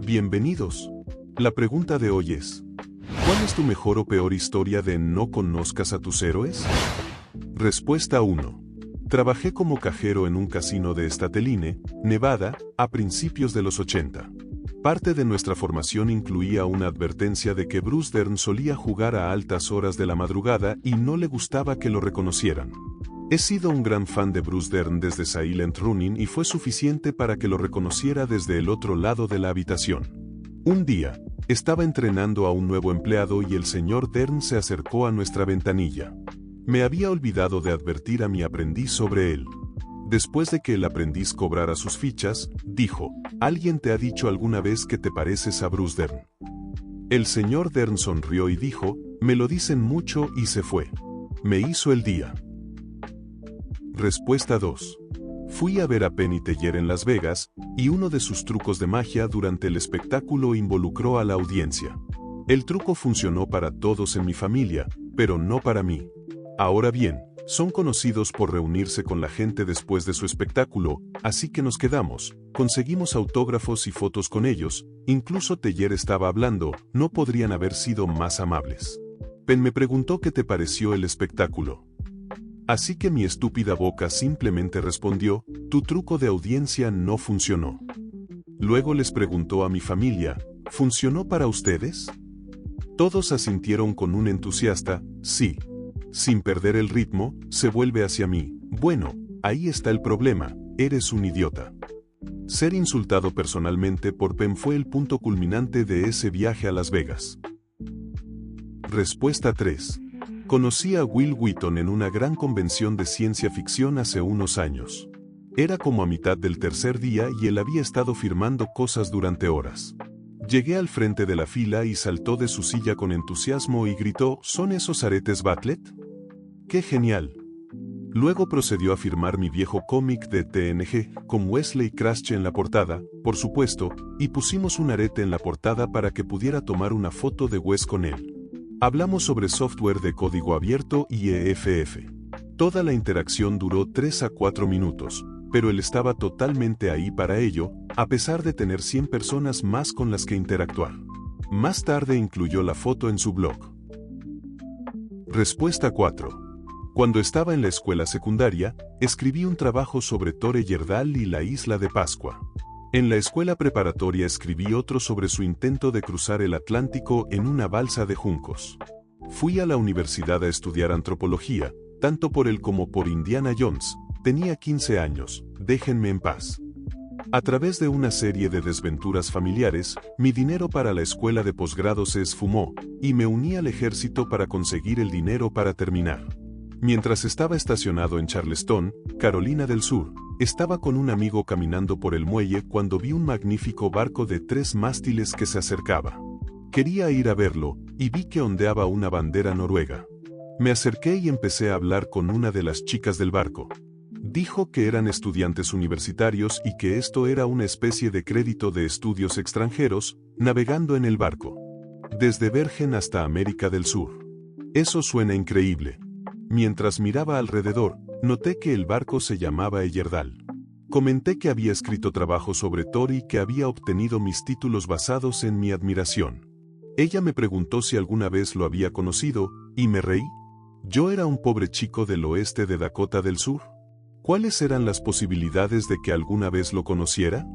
Bienvenidos. La pregunta de hoy es: ¿cuál es tu mejor o peor historia de no conozcas a tus héroes? Respuesta 1. Trabajé como cajero en un casino de Stateline, Nevada, a principios de los 80. Parte de nuestra formación incluía una advertencia de que Bruce Dern solía jugar a altas horas de la madrugada y no le gustaba que lo reconocieran. He sido un gran fan de Bruce Dern desde Silent Running y fue suficiente para que lo reconociera desde el otro lado de la habitación. Un día, estaba entrenando a un nuevo empleado y el señor Dern se acercó a nuestra ventanilla. Me había olvidado de advertir a mi aprendiz sobre él. Después de que el aprendiz cobrara sus fichas, dijo: ¿alguien te ha dicho alguna vez que te pareces a Bruce Dern? El señor Dern sonrió y dijo: me lo dicen mucho, y se fue. Me hizo el día. Respuesta 2. Fui a ver a Penn y Teller en Las Vegas, y uno de sus trucos de magia durante el espectáculo involucró a la audiencia. El truco funcionó para todos en mi familia, pero no para mí. Ahora bien, son conocidos por reunirse con la gente después de su espectáculo, así que nos quedamos, conseguimos autógrafos y fotos con ellos, incluso Teller estaba hablando, no podrían haber sido más amables. Penn me preguntó qué te pareció el espectáculo. Así que mi estúpida boca simplemente respondió: tu truco de audiencia no funcionó. Luego les preguntó a mi familia: ¿funcionó para ustedes? Todos asintieron con un entusiasta sí. Sin perder el ritmo, se vuelve hacia mí: bueno, ahí está el problema, eres un idiota. Ser insultado personalmente por Penn fue el punto culminante de ese viaje a Las Vegas. Respuesta 3. Conocí a Will Wheaton en una gran convención de ciencia ficción hace unos años. Era como a mitad del tercer día y él había estado firmando cosas durante horas. Llegué al frente de la fila y saltó de su silla con entusiasmo y gritó: ¿son esos aretes Bartlett? ¡Qué genial! Luego procedió a firmar mi viejo cómic de TNG, con Wesley Crusher en la portada, por supuesto, y pusimos un arete en la portada para que pudiera tomar una foto de Wes con él. Hablamos sobre software de código abierto y EFF. Toda la interacción duró 3 a 4 minutos, pero él estaba totalmente ahí para ello, a pesar de tener 100 personas más con las que interactuar. Más tarde incluyó la foto en su blog. Respuesta 4. Cuando estaba en la escuela secundaria, escribí un trabajo sobre Thor Heyerdahl y la isla de Pascua. En la escuela preparatoria escribí otro sobre su intento de cruzar el Atlántico en una balsa de juncos. Fui a la universidad a estudiar antropología, tanto por él como por Indiana Jones. Tenía 15 años, déjenme en paz. A través de una serie de desventuras familiares, mi dinero para la escuela de posgrado se esfumó, y me uní al ejército para conseguir el dinero para terminar. Mientras estaba estacionado en Charleston, Carolina del Sur, estaba con un amigo caminando por el muelle cuando vi un magnífico barco de 3 mástiles que se acercaba. Quería ir a verlo, y vi que ondeaba una bandera noruega. Me acerqué y empecé a hablar con una de las chicas del barco. Dijo que eran estudiantes universitarios y que esto era una especie de crédito de estudios extranjeros, navegando en el barco. Desde Bergen hasta América del Sur. Eso suena increíble. Mientras miraba alrededor, noté que el barco se llamaba Heyerdahl. Comenté que había escrito trabajo sobre Thor y que había obtenido mis títulos basados en mi admiración. Ella me preguntó si alguna vez lo había conocido, y me reí. Yo era un pobre chico del oeste de Dakota del Sur. ¿Cuáles eran las posibilidades de que alguna vez lo conociera?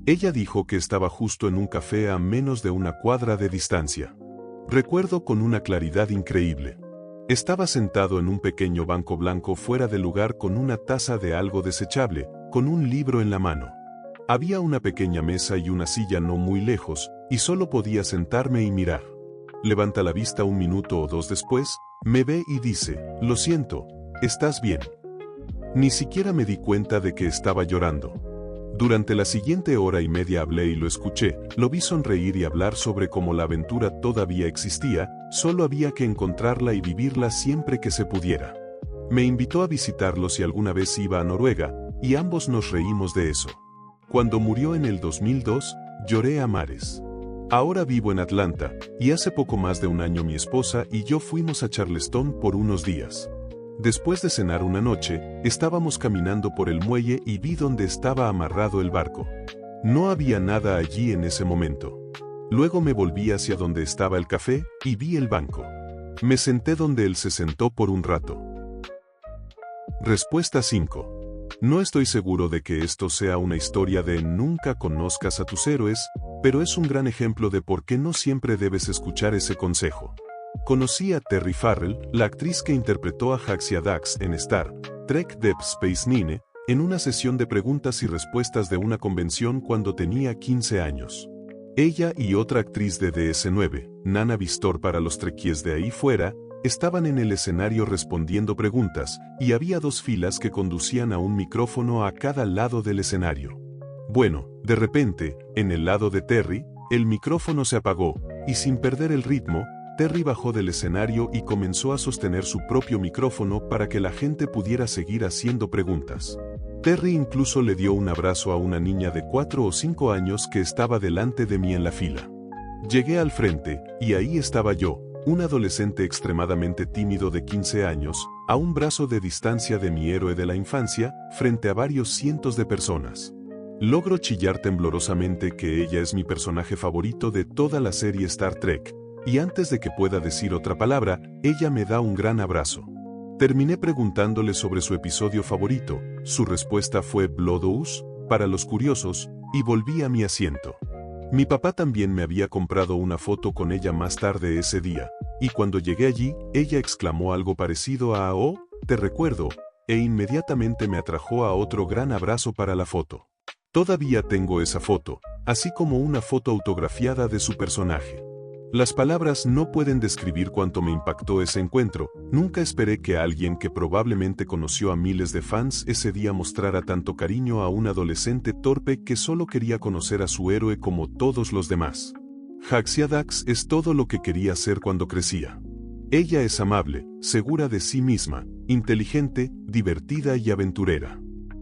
Ella dijo que estaba justo en un café a menos de 1 cuadra de distancia. Recuerdo con una claridad increíble. Estaba sentado en un pequeño banco blanco fuera del lugar con una taza de algo desechable, con un libro en la mano. Había una pequeña mesa y una silla no muy lejos, y solo podía sentarme y mirar. Levanta la vista 1 minuto o 2 después, me ve y dice: lo siento, ¿estás bien? Ni siquiera me di cuenta de que estaba llorando. Durante la siguiente hora y media hablé y lo escuché, lo vi sonreír y hablar sobre cómo la aventura todavía existía, solo había que encontrarla y vivirla siempre que se pudiera. Me invitó a visitarlo si alguna vez iba a Noruega, y ambos nos reímos de eso. Cuando murió en el 2002, lloré a mares. Ahora vivo en Atlanta, y hace poco más de 1 año mi esposa y yo fuimos a Charleston por unos días. Después de cenar una noche, estábamos caminando por el muelle y vi dónde estaba amarrado el barco. No había nada allí en ese momento. Luego me volví hacia donde estaba el café y vi el banco. Me senté donde él se sentó por un rato. Respuesta 5. No estoy seguro de que esto sea una historia de nunca conozcas a tus héroes, pero es un gran ejemplo de por qué no siempre debes escuchar ese consejo. Conocí a Terry Farrell, la actriz que interpretó a Haxia Dax en Star Trek Deep Space Nine, en una sesión de preguntas y respuestas de una convención cuando tenía 15 años. Ella y otra actriz de DS9, Nana Vistor para los trekkies de ahí fuera, estaban en el escenario respondiendo preguntas, y había 2 filas que conducían a un micrófono a cada lado del escenario. Bueno, de repente, en el lado de Terry, el micrófono se apagó, y sin perder el ritmo, Terry bajó del escenario y comenzó a sostener su propio micrófono para que la gente pudiera seguir haciendo preguntas. Terry incluso le dio un abrazo a una niña de 4 o 5 años que estaba delante de mí en la fila. Llegué al frente, y ahí estaba yo, un adolescente extremadamente tímido de 15 años, a un brazo de distancia de mi héroe de la infancia, frente a varios cientos de personas. Logro chillar temblorosamente que ella es mi personaje favorito de toda la serie Star Trek, y antes de que pueda decir otra palabra, ella me da un gran abrazo. Terminé preguntándole sobre su episodio favorito, su respuesta fue Blood Oath, para los curiosos, y volví a mi asiento. Mi papá también me había comprado una foto con ella más tarde ese día, y cuando llegué allí, ella exclamó algo parecido a «Oh, te recuerdo», e inmediatamente me atrajo a otro gran abrazo para la foto. Todavía tengo esa foto, así como una foto autografiada de su personaje. Las palabras no pueden describir cuánto me impactó ese encuentro. Nunca esperé que alguien que probablemente conoció a miles de fans ese día mostrara tanto cariño a un adolescente torpe que solo quería conocer a su héroe como todos los demás. Haxia Dax es todo lo que quería ser cuando crecía. Ella es amable, segura de sí misma, inteligente, divertida y aventurera.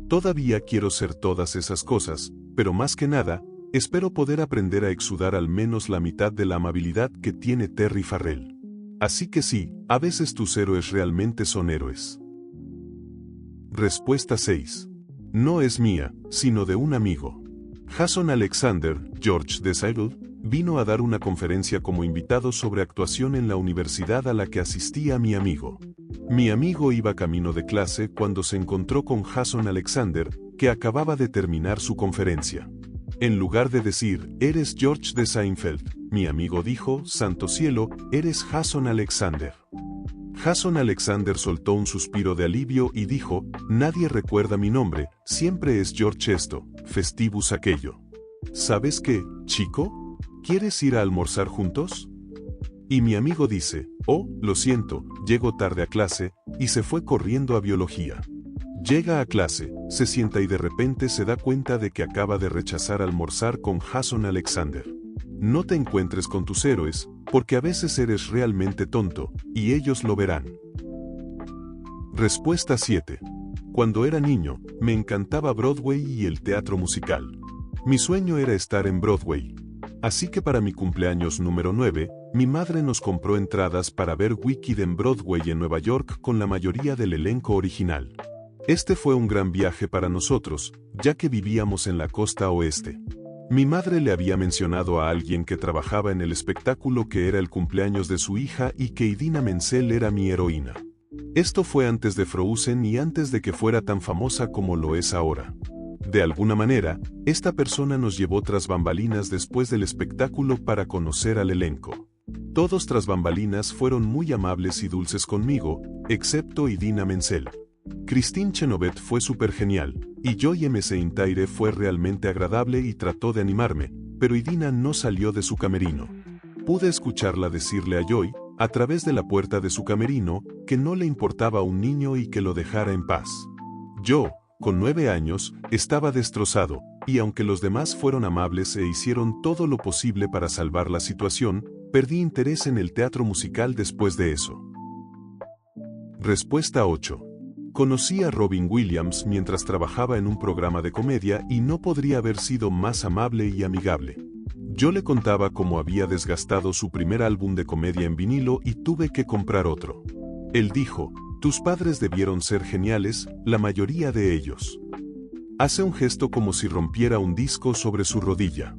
Todavía quiero ser todas esas cosas, pero más que nada, espero poder aprender a exudar al menos la mitad de la amabilidad que tiene Terry Farrell. Así que sí, a veces tus héroes realmente son héroes. Respuesta 6. No es mía, sino de un amigo. Jason Alexander, George DeSailles, vino a dar una conferencia como invitado sobre actuación en la universidad a la que asistía mi amigo. Mi amigo iba camino de clase cuando se encontró con Jason Alexander, que acababa de terminar su conferencia. En lugar de decir, eres George de Seinfeld, mi amigo dijo, santo cielo, eres Jason Alexander. Jason Alexander soltó un suspiro de alivio y dijo, nadie recuerda mi nombre, siempre es George esto, Festivus aquello. ¿Sabes qué, chico? ¿Quieres ir a almorzar juntos? Y mi amigo dice, oh, lo siento, llego tarde a clase, y se fue corriendo a biología. Llega a clase, se sienta y de repente se da cuenta de que acaba de rechazar almorzar con Jason Alexander. No te encuentres con tus héroes, porque a veces eres realmente tonto, y ellos lo verán. Respuesta 7. Cuando era niño, me encantaba Broadway y el teatro musical. Mi sueño era estar en Broadway. Así que para mi cumpleaños número 9, mi madre nos compró entradas para ver Wicked en Broadway en Nueva York con la mayoría del elenco original. Este fue un gran viaje para nosotros, ya que vivíamos en la costa oeste. Mi madre le había mencionado a alguien que trabajaba en el espectáculo que era el cumpleaños de su hija y que Idina Menzel era mi heroína. Esto fue antes de Frozen y antes de que fuera tan famosa como lo es ahora. De alguna manera, esta persona nos llevó tras bambalinas después del espectáculo para conocer al elenco. Todos tras bambalinas fueron muy amables y dulces conmigo, excepto Idina Menzel. Christine Chenovet fue súper genial, y Joy McIntyre fue realmente agradable y trató de animarme, pero Idina no salió de su camerino. Pude escucharla decirle a Joy, a través de la puerta de su camerino, que no le importaba a un niño y que lo dejara en paz. Yo, con 9 años, estaba destrozado, y aunque los demás fueron amables e hicieron todo lo posible para salvar la situación, perdí interés en el teatro musical después de eso. Respuesta 8. Conocí a Robin Williams mientras trabajaba en un programa de comedia y no podría haber sido más amable y amigable. Yo le contaba cómo había desgastado su primer álbum de comedia en vinilo y tuve que comprar otro. Él dijo, tus padres debieron ser geniales, la mayoría de ellos. Hace un gesto como si rompiera un disco sobre su rodilla.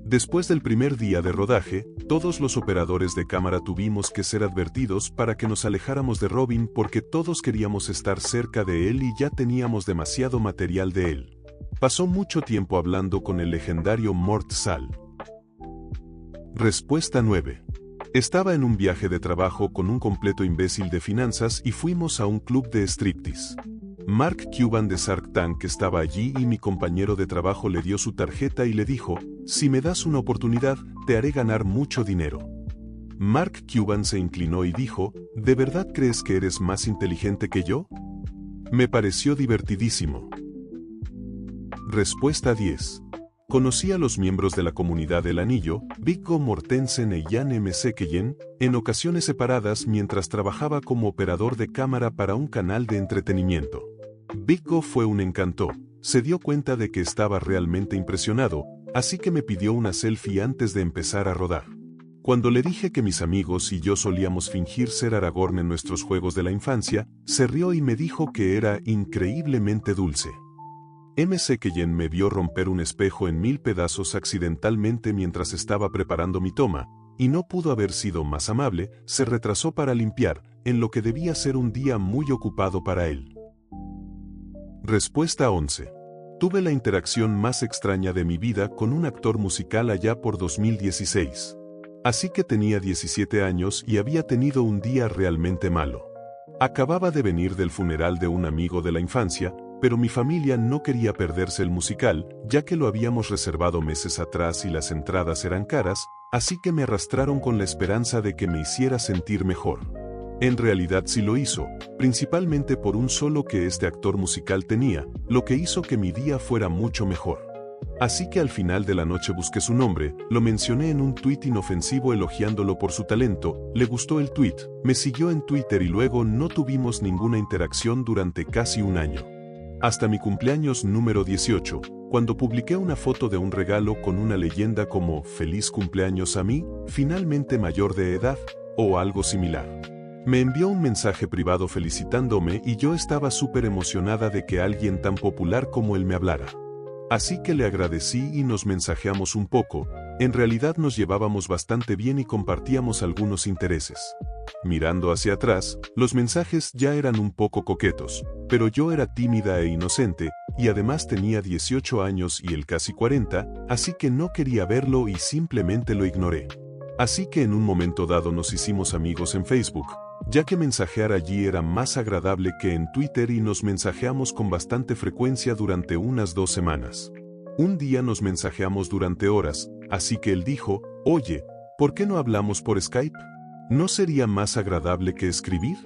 Después del primer día de rodaje, todos los operadores de cámara tuvimos que ser advertidos para que nos alejáramos de Robin porque todos queríamos estar cerca de él y ya teníamos demasiado material de él. Pasó mucho tiempo hablando con el legendario Mort Sahl. Respuesta 9. Estaba en un viaje de trabajo con un completo imbécil de finanzas y fuimos a un club de striptease. Mark Cuban de Shark Tank estaba allí y mi compañero de trabajo le dio su tarjeta y le dijo, si me das una oportunidad, te haré ganar mucho dinero. Mark Cuban se inclinó y dijo, ¿de verdad crees que eres más inteligente que yo? Me pareció divertidísimo. Respuesta 10. Conocí a los miembros de la comunidad del Anillo, Viggo Mortensen y Jan M. Sekelen, en ocasiones separadas mientras trabajaba como operador de cámara para un canal de entretenimiento. Viggo fue un encanto, se dio cuenta de que estaba realmente impresionado, así que me pidió una selfie antes de empezar a rodar. Cuando le dije que mis amigos y yo solíamos fingir ser Aragorn en nuestros juegos de la infancia, se rió y me dijo que era increíblemente dulce. M. Sekelen me vio romper un espejo en 1000 pedazos accidentalmente mientras estaba preparando mi toma, y no pudo haber sido más amable, se retrasó para limpiar, en lo que debía ser un día muy ocupado para él. Respuesta 11. Tuve la interacción más extraña de mi vida con un actor musical allá por 2016. Así que tenía 17 años y había tenido un día realmente malo. Acababa de venir del funeral de un amigo de la infancia, pero mi familia no quería perderse el musical, ya que lo habíamos reservado meses atrás y las entradas eran caras, así que me arrastraron con la esperanza de que me hiciera sentir mejor. En realidad sí lo hizo, principalmente por un solo que este actor musical tenía, lo que hizo que mi día fuera mucho mejor. Así que al final de la noche busqué su nombre, lo mencioné en un tuit inofensivo elogiándolo por su talento, le gustó el tuit, me siguió en Twitter y luego no tuvimos ninguna interacción durante casi un año. Hasta mi cumpleaños número 18, cuando publiqué una foto de un regalo con una leyenda como «Feliz cumpleaños a mí, finalmente mayor de edad», o algo similar. Me envió un mensaje privado felicitándome y yo estaba súper emocionada de que alguien tan popular como él me hablara. Así que le agradecí y nos mensajeamos un poco, en realidad nos llevábamos bastante bien y compartíamos algunos intereses. Mirando hacia atrás, los mensajes ya eran un poco coquetos, pero yo era tímida e inocente, y además tenía 18 años y él casi 40, así que no quería verlo y simplemente lo ignoré. Así que en un momento dado nos hicimos amigos en Facebook, ya que mensajear allí era más agradable que en Twitter y nos mensajeamos con bastante frecuencia durante unas 2 semanas. Un día nos mensajeamos durante horas, así que él dijo, oye, ¿por qué no hablamos por Skype? ¿No sería más agradable que escribir?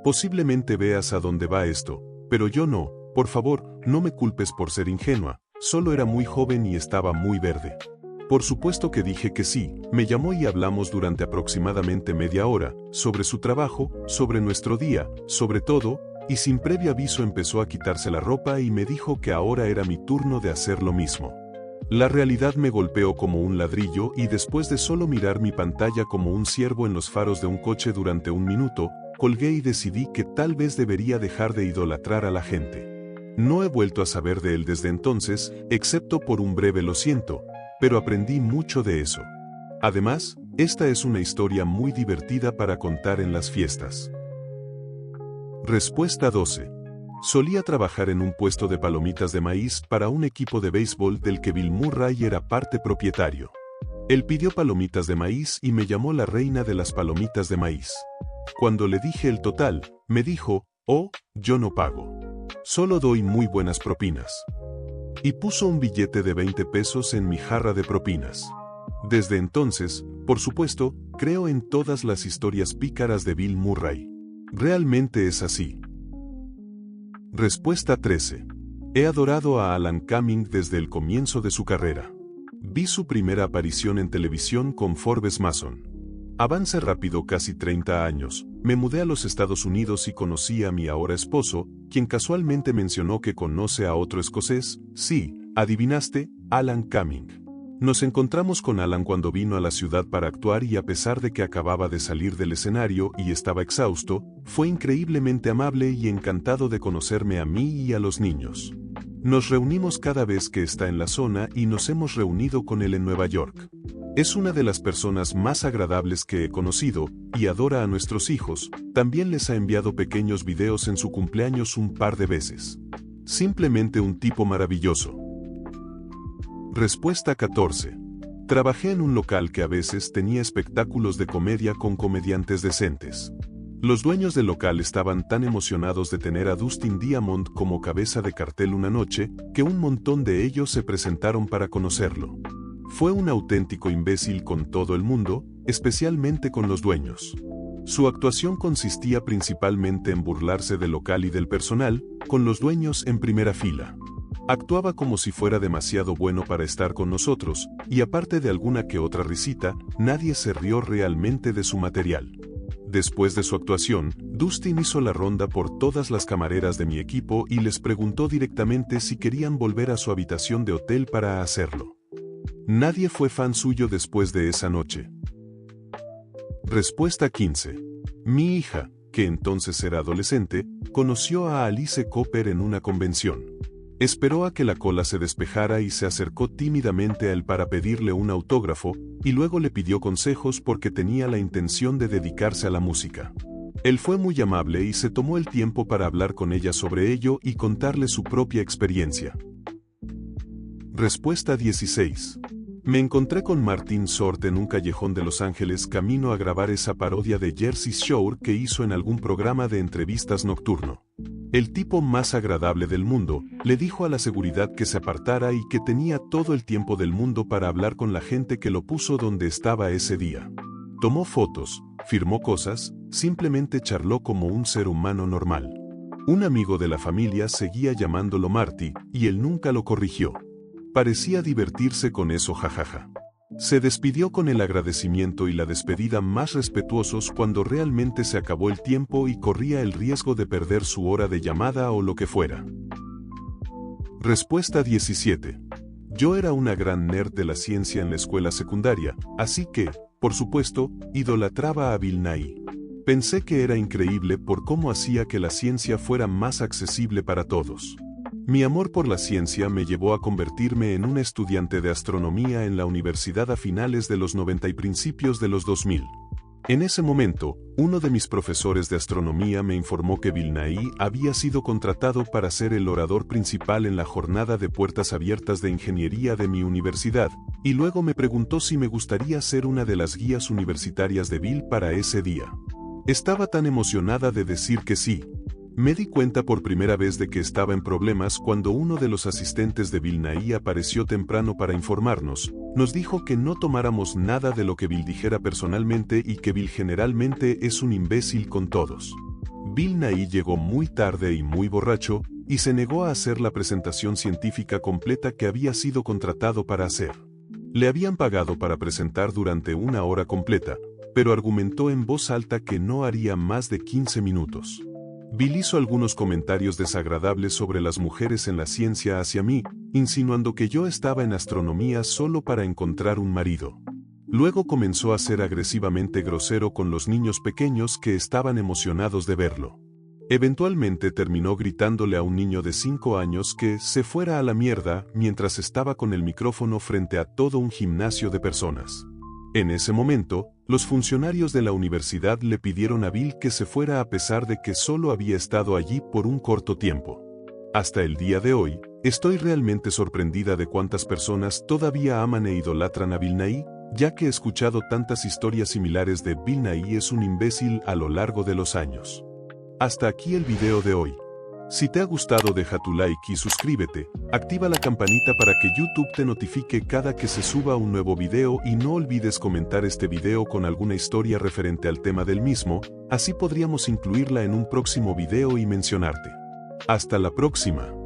Posiblemente veas a dónde va esto, pero yo no, por favor, no me culpes por ser ingenua, solo era muy joven y estaba muy verde. Por supuesto que dije que sí, me llamó y hablamos durante aproximadamente media hora, sobre su trabajo, sobre nuestro día, sobre todo, y sin previo aviso empezó a quitarse la ropa y me dijo que ahora era mi turno de hacer lo mismo. La realidad me golpeó como un ladrillo y después de solo mirar mi pantalla como un ciervo en los faros de un coche durante un minuto, colgué y decidí que tal vez debería dejar de idolatrar a la gente. No he vuelto a saber de él desde entonces, excepto por un breve lo siento, pero aprendí mucho de eso. Además, esta es una historia muy divertida para contar en las fiestas. Respuesta 12. Solía trabajar en un puesto de palomitas de maíz para un equipo de béisbol del que Bill Murray era parte propietario. Él pidió palomitas de maíz y me llamó la reina de las palomitas de maíz. Cuando le dije el total, me dijo, oh, yo no pago. Solo doy muy buenas propinas. Y puso un billete de 20 pesos en mi jarra de propinas. Desde entonces, por supuesto, creo en todas las historias pícaras de Bill Murray. Realmente es así. Respuesta 13. He adorado a Alan Cumming desde el comienzo de su carrera. Vi su primera aparición en televisión con Forbes Mason. Avance rápido casi 30 años, me mudé a los Estados Unidos y conocí a mi ahora esposo, quien casualmente mencionó que conoce a otro escocés, sí, adivinaste, Alan Cumming. Nos encontramos con Alan cuando vino a la ciudad para actuar y a pesar de que acababa de salir del escenario y estaba exhausto, fue increíblemente amable y encantado de conocerme a mí y a los niños. Nos reunimos cada vez que está en la zona y nos hemos reunido con él en Nueva York. Es una de las personas más agradables que he conocido y adora a nuestros hijos. También les ha enviado pequeños videos en su cumpleaños un par de veces. Simplemente un tipo maravilloso. Respuesta 14. Trabajé en un local que a veces tenía espectáculos de comedia con comediantes decentes. Los dueños del local estaban tan emocionados de tener a Dustin Diamond como cabeza de cartel una noche, que un montón de ellos se presentaron para conocerlo. Fue un auténtico imbécil con todo el mundo, especialmente con los dueños. Su actuación consistía principalmente en burlarse del local y del personal, con los dueños en primera fila. Actuaba como si fuera demasiado bueno para estar con nosotros, y aparte de alguna que otra risita, nadie se rió realmente de su material. Después de su actuación, Dustin hizo la ronda por todas las camareras de mi equipo y les preguntó directamente si querían volver a su habitación de hotel para hacerlo. Nadie fue fan suyo después de esa noche. Respuesta 15. Mi hija, que entonces era adolescente, conoció a Alice Cooper en una convención. Esperó a que la cola se despejara y se acercó tímidamente a él para pedirle un autógrafo, y luego le pidió consejos porque tenía la intención de dedicarse a la música. Él fue muy amable y se tomó el tiempo para hablar con ella sobre ello y contarle su propia experiencia. Respuesta 16. Me encontré con Martin Short en un callejón de Los Ángeles camino a grabar esa parodia de Jersey Shore que hizo en algún programa de entrevistas nocturno. El tipo más agradable del mundo, le dijo a la seguridad que se apartara y que tenía todo el tiempo del mundo para hablar con la gente que lo puso donde estaba ese día. Tomó fotos, firmó cosas, simplemente charló como un ser humano normal. Un amigo de la familia seguía llamándolo Marty, y él nunca lo corrigió. Parecía divertirse con eso, jajaja. Se despidió con el agradecimiento y la despedida más respetuosos cuando realmente se acabó el tiempo y corría el riesgo de perder su hora de llamada o lo que fuera. Respuesta 17. Yo era una gran nerd de la ciencia en la escuela secundaria, así que, por supuesto, idolatraba a Bill Nye. Pensé que era increíble por cómo hacía que la ciencia fuera más accesible para todos. Mi amor por la ciencia me llevó a convertirme en un estudiante de astronomía en la universidad a finales de los 90 y principios de los 2000. En ese momento, uno de mis profesores de astronomía me informó que Bill Nye había sido contratado para ser el orador principal en la jornada de puertas abiertas de ingeniería de mi universidad, y luego me preguntó si me gustaría ser una de las guías universitarias de Bill para ese día. Estaba tan emocionada de decir que sí. Me di cuenta por primera vez de que estaba en problemas cuando uno de los asistentes de Bill Nye apareció temprano para informarnos. Nos dijo que no tomáramos nada de lo que Bill dijera personalmente y que Bill generalmente es un imbécil con todos. Bill Nye llegó muy tarde y muy borracho, y se negó a hacer la presentación científica completa que había sido contratado para hacer. Le habían pagado para presentar durante una hora completa, pero argumentó en voz alta que no haría más de 15 minutos. Bill hizo algunos comentarios desagradables sobre las mujeres en la ciencia hacia mí, insinuando que yo estaba en astronomía solo para encontrar un marido. Luego comenzó a ser agresivamente grosero con los niños pequeños que estaban emocionados de verlo. Eventualmente terminó gritándole a un niño de 5 años que se fuera a la mierda mientras estaba con el micrófono frente a todo un gimnasio de personas. En ese momento, los funcionarios de la universidad le pidieron a Bill que se fuera a pesar de que solo había estado allí por un corto tiempo. Hasta el día de hoy, estoy realmente sorprendida de cuántas personas todavía aman e idolatran a Bill Nye, ya que he escuchado tantas historias similares de Bill Nye es un imbécil a lo largo de los años. Hasta aquí el video de hoy. Si te ha gustado, deja tu like y suscríbete, activa la campanita para que YouTube te notifique cada que se suba un nuevo video y no olvides comentar este video con alguna historia referente al tema del mismo, así podríamos incluirla en un próximo video y mencionarte. Hasta la próxima.